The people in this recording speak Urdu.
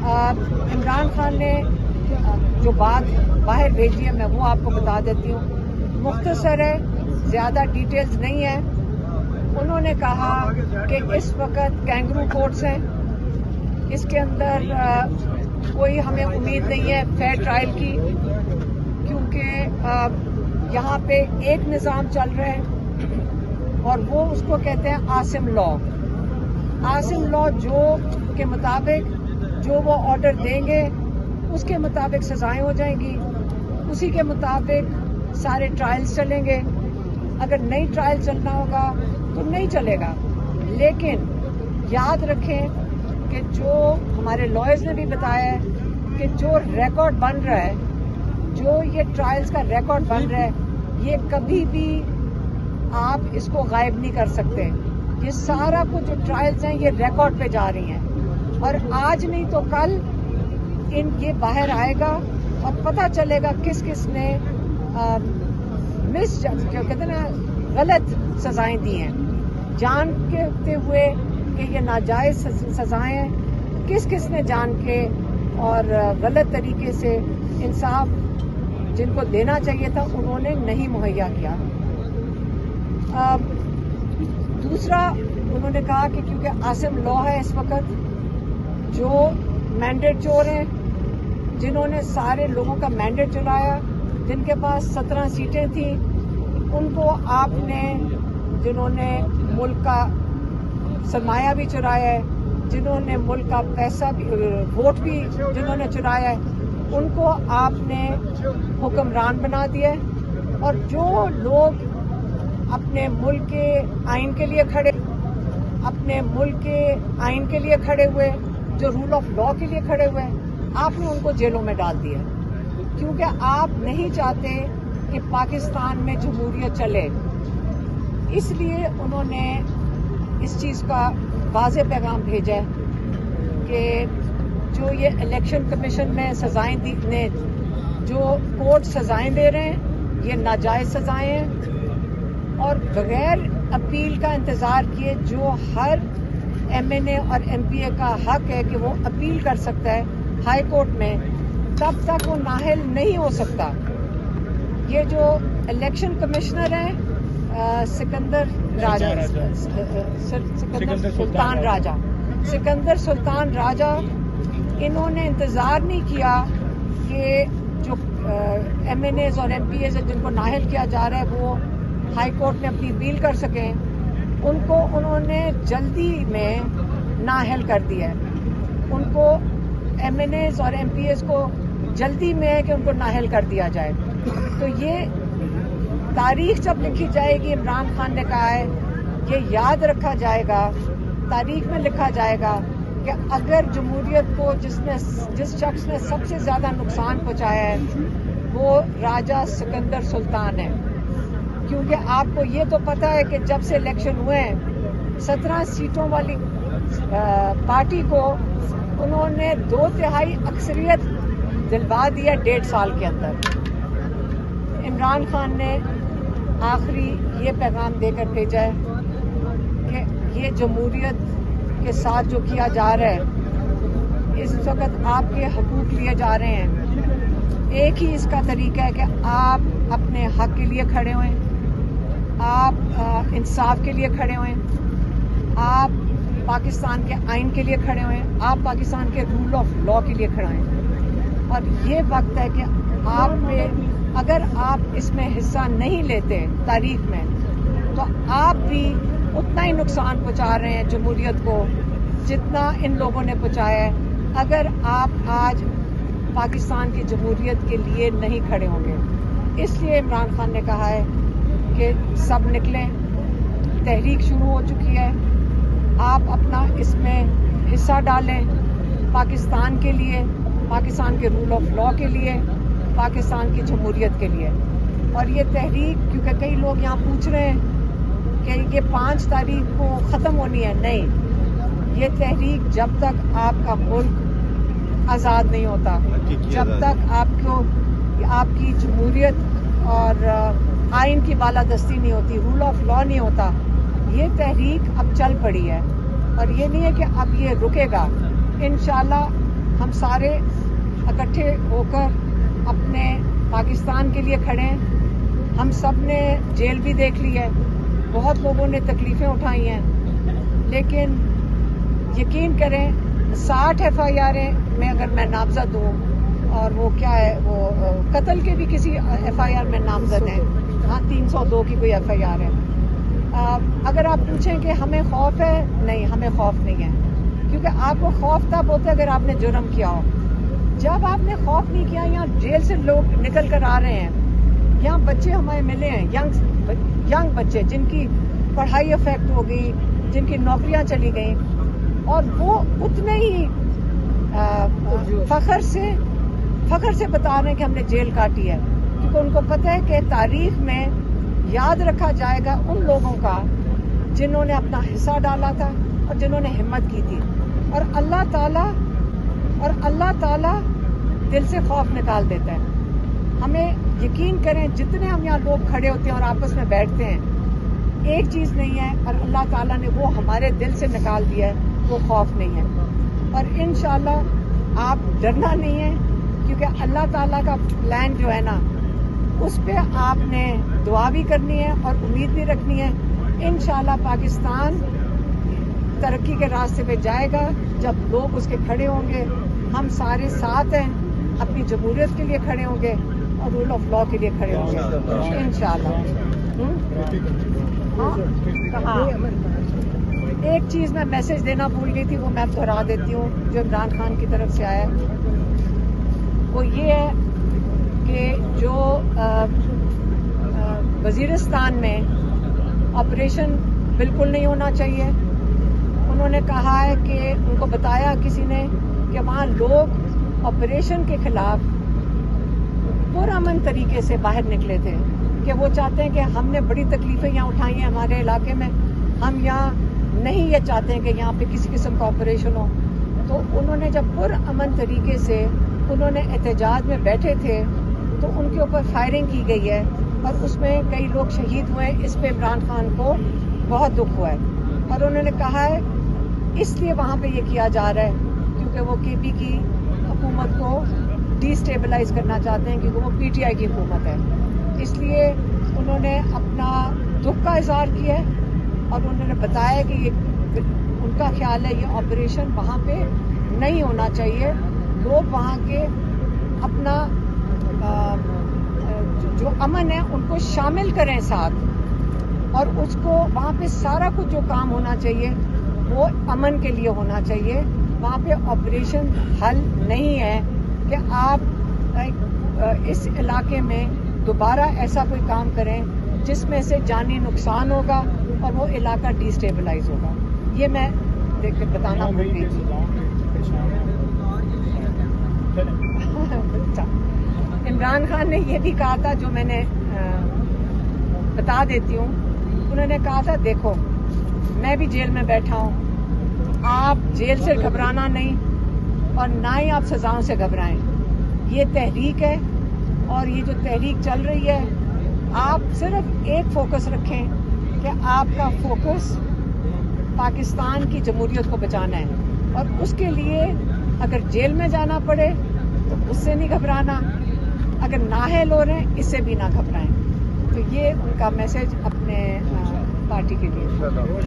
عمران خان نے جو بات باہر بھیجی ہے میں وہ آپ کو بتا دیتی ہوں، مختصر ہے، زیادہ ڈیٹیلز نہیں ہے۔ انہوں نے کہا کہ اس وقت کینگرو کورٹس ہیں، اس کے اندر کوئی ہمیں امید نہیں ہے فیئر ٹرائل کی، کیونکہ یہاں پہ ایک نظام چل رہا ہے اور وہ اس کو کہتے ہیں عاصم لا۔ عاصم لا جو کے مطابق جو وہ آرڈر دیں گے اس کے مطابق سزائیں ہو جائیں گی، اسی کے مطابق سارے ٹرائلز چلیں گے۔ اگر نئی ٹرائل چلنا ہوگا تو نہیں چلے گا، لیکن یاد رکھیں کہ جو ہمارے لائرز نے بھی بتایا ہے کہ جو ریکارڈ بن رہا ہے، جو یہ ٹرائلز کا ریکارڈ بن رہا ہے، یہ کبھی بھی آپ اس کو غائب نہیں کر سکتے۔ یہ سارا کچھ جو ٹرائلز ہیں یہ ریکارڈ پہ جا رہی ہیں، اور آج نہیں تو کل یہ باہر آئے گا اور پتہ چلے گا کس کس نے جو کہتے ہیں نا غلط سزائیں دی ہیں، جانتے ہوئے کہ یہ ناجائز سزائیں ہیں، کس کس نے جان کے اور غلط طریقے سے انصاف جن کو دینا چاہیے تھا انہوں نے نہیں مہیا کیا۔ دوسرا انہوں نے کہا کہ کیونکہ عاصم لا ہے اس وقت، جو مینڈیٹ چور ہیں، جنہوں نے سارے لوگوں کا مینڈیٹ چرایا، جن کے پاس 17 سیٹیں تھیں، ان کو آپ نے، جنہوں نے ملک کا سرمایہ بھی چرایا ہے، جنہوں نے ملک کا پیسہ بھی، ووٹ بھی جنہوں نے چرایا ہے، ان کو آپ نے حکمران بنا دیا ہے۔ اور جو لوگ اپنے ملک کے آئین کے لیے کھڑے، اپنے ملک کے آئین کے لیے کھڑے ہوئے، جو رول آف لا کے لیے کھڑے ہوئے، آپ نے ان کو جیلوں میں ڈال دیا، کیونکہ آپ نہیں چاہتے کہ پاکستان میں جمہوریت چلے۔ اس لیے انہوں نے اس چیز کا واضح پیغام بھیجا ہے کہ جو یہ الیکشن کمیشن میں سزائیں نے، جو کورٹ سزائیں دے رہے ہیں، یہ ناجائز سزائیں ہیں، اور بغیر اپیل کا انتظار کیے جو ہر ایم این اے اور ایم پی اے کا حق ہے کہ وہ اپیل کر سکتا ہے ہائی کورٹ میں، تب تک وہ نااہل نہیں ہو سکتا۔ یہ جو الیکشن کمشنر ہیں سکندر سلطان راجہ، انہوں نے انتظار نہیں کیا کہ جو ایم این ایز اور ایم پی ایز جن کو نااہل کیا جا رہا ہے وہ ہائی کورٹ میں اپنی اپیل کر سکیں، ان کو انہوں نے جلدی میں نااہل کر دیا ہے۔ ان کو ایم این ایز اور ایم پی ایز کو جلدی میں ہے کہ ان کو نااہل کر دیا جائے۔ تو یہ تاریخ جب لکھی جائے گی، عمران خان نے کہا ہے یہ یاد رکھا جائے گا، تاریخ میں لکھا جائے گا کہ اگر جمہوریت کو جس شخص نے سب سے زیادہ نقصان پہنچایا ہے وہ راجہ سکندر سلطان ہے۔ کیونکہ آپ کو یہ تو پتہ ہے کہ جب سے الیکشن ہوئے ہیں 17 سیٹوں والی پارٹی کو انہوں نے 2/3 اکثریت دلوا دیا 1.5 سال کے اندر۔ عمران خان نے آخری یہ پیغام دے کر بھیجا ہے کہ یہ جمہوریت کے ساتھ جو کیا جا رہا ہے، اس وقت آپ کے حقوق لیے جا رہے ہیں۔ ایک ہی اس کا طریقہ ہے کہ آپ اپنے حق کے لیے کھڑے ہوئیں، آپ انصاف کے لیے کھڑے ہوئیں، آپ پاکستان کے آئین کے لیے کھڑے ہوئیں، آپ پاکستان کے رول آف لا کے لیے کھڑے ہوئیں۔ اور یہ وقت ہے کہ آپ پہ، اگر آپ اس میں حصہ نہیں لیتے تاریخ میں، تو آپ بھی اتنا ہی نقصان پہنچا رہے ہیں جمہوریت کو جتنا ان لوگوں نے پہنچایا ہے، اگر آپ آج پاکستان کی جمہوریت کے لیے نہیں کھڑے ہوں گے۔ اس لیے عمران خان نے کہا ہے کہ سب نکلیں، تحریک شروع ہو چکی ہے، آپ اپنا اس میں حصہ ڈالیں، پاکستان کے لیے، پاکستان کے رول آف لا کے لیے، پاکستان کی جمہوریت کے لیے۔ اور یہ تحریک، کیونکہ کئی لوگ یہاں پوچھ رہے ہیں کہ یہ 5 تاریخ کو ختم ہونی ہے، نہیں، یہ تحریک جب تک آپ کا ملک آزاد نہیں ہوتا، جب تک آپ کی جمہوریت اور آئین کی بالادستی نہیں ہوتی، رول آف لا نہیں ہوتا، یہ تحریک اب چل پڑی ہے۔ اور یہ نہیں ہے کہ اب یہ رکے گا، انشاءاللہ ہم سارے اکٹھے ہو کر اپنے پاکستان کے لیے کھڑے ہیں. ہم سب نے جیل بھی دیکھ لی ہے, بہت لوگوں نے تکلیفیں اٹھائی ہیں, لیکن یقین کریں 60 FIR میں اگر میں نامزد ہوں, اور وہ کیا ہے, وہ قتل کے بھی کسی FIR میں نامزد ہیں, ہاں 302 کی کوئی FIR ہے. اگر آپ پوچھیں کہ ہمیں خوف ہے, نہیں ہمیں خوف نہیں ہے, کیونکہ آپ کو خوف تب ہوتا ہے اگر آپ نے جرم کیا ہو. جب آپ نے خوف نہیں کیا, یہاں جیل سے لوگ نکل کر آ رہے ہیں, یہاں بچے ہمیں ملے ہیں, ینگ بچے جن کی پڑھائی افیکٹ ہو گئی, جن کی نوکریاں چلی گئیں, اور وہ اتنے ہی فخر سے بتا رہے ہیں کہ ہم نے جیل کاٹی ہے, کیونکہ ان کو پتہ ہے کہ تاریخ میں یاد رکھا جائے گا ان لوگوں کا جنہوں نے اپنا حصہ ڈالا تھا اور جنہوں نے ہمت کی تھی. اور اللہ تعالیٰ دل سے خوف نکال دیتا ہے. ہمیں یقین کریں, جتنے ہم یہاں لوگ کھڑے ہوتے ہیں اور آپس میں بیٹھتے ہیں, ایک چیز نہیں ہے, اور اللہ تعالیٰ نے وہ ہمارے دل سے نکال دیا ہے, وہ خوف نہیں ہے. اور انشاءاللہ آپ ڈرنا نہیں ہے, کیونکہ اللہ تعالیٰ کا پلان جو ہے نا, اس پہ آپ نے دعا بھی کرنی ہے اور امید بھی رکھنی ہے. انشاءاللہ پاکستان ترقی کے راستے پہ جائے گا جب لوگ اس کے کھڑے ہوں گے. ہم سارے ساتھ ہیں, اپنی جمہوریت کے لیے کھڑے ہوں گے اور رول آف لا کے لیے کھڑے ہوں گے انشاءاللہ. ہاں, ایک چیز میں میسج دینا بھول گئی تھی, وہ میں دہرا دیتی ہوں, جو عمران خان کی طرف سے آیا, وہ یہ ہے کہ جو وزیرستان میں آپریشن بالکل نہیں ہونا چاہیے. انہوں نے کہا ہے کہ ان کو بتایا کسی نے کہ وہاں لوگ آپریشن کے خلاف پرامن طریقے سے باہر نکلے تھے, کہ وہ چاہتے ہیں کہ ہم نے بڑی تکلیفیں یہاں اٹھائی ہیں ہمارے علاقے میں, ہم یہاں نہیں یہ چاہتے ہیں کہ یہاں پہ کسی قسم کا آپریشن ہو. تو انہوں نے جب پرامن طریقے سے انہوں نے احتجاج میں بیٹھے تھے, تو ان کے اوپر فائرنگ کی گئی ہے اور اس میں کئی لوگ شہید ہوئے. اس پہ عمران خان کو بہت دکھ ہوا ہے, اور انہوں نے کہا ہے اس لیے وہاں پہ یہ کیا جا رہا ہے کیونکہ وہ KP کی حکومت کو ڈی اسٹیبلائز کرنا چاہتے ہیں, کیونکہ وہ PTI کی حکومت ہے. اس لیے انہوں نے اپنا دکھ کا اظہار کیا ہے, اور انہوں نے بتایا کہ یہ ان کا خیال ہے یہ آپریشن وہاں پہ نہیں ہونا چاہیے. لوگ وہاں کے اپنا جو امن ہے ان کو شامل کریں ساتھ, اور اس کو وہاں پہ سارا کچھ جو کام ہونا چاہیے وہ امن کے لیے ہونا چاہیے. وہاں پہ آپریشن حل نہیں ہے کہ آپ اس علاقے میں دوبارہ ایسا کوئی کام کریں جس میں سے جانی نقصان ہوگا اور وہ علاقہ ڈی اسٹیبلائز ہوگا. یہ میں دیکھ کے بتانا بھول گئی تھی. عمران خان نے یہ بھی کہا تھا, جو میں نے بتا دیتی ہوں, انہوں نے کہا تھا دیکھو میں بھی جیل میں بیٹھا ہوں, آپ جیل سے گھبرانا نہیں اور نہ ہی آپ سزاؤں سے گھبرائیں. یہ تحریک ہے, اور یہ جو تحریک چل رہی ہے, آپ صرف ایک فوکس رکھیں کہ آپ کا فوکس پاکستان کی جمہوریت کو بچانا ہے, اور اس کے لیے اگر جیل میں جانا پڑے تو اس سے نہیں گھبرانا, اگر نااہل ہو رہے ہیں اس سے بھی نہ گھبرائیں. تو یہ ان کا میسج اپنے پارٹی کے لیے.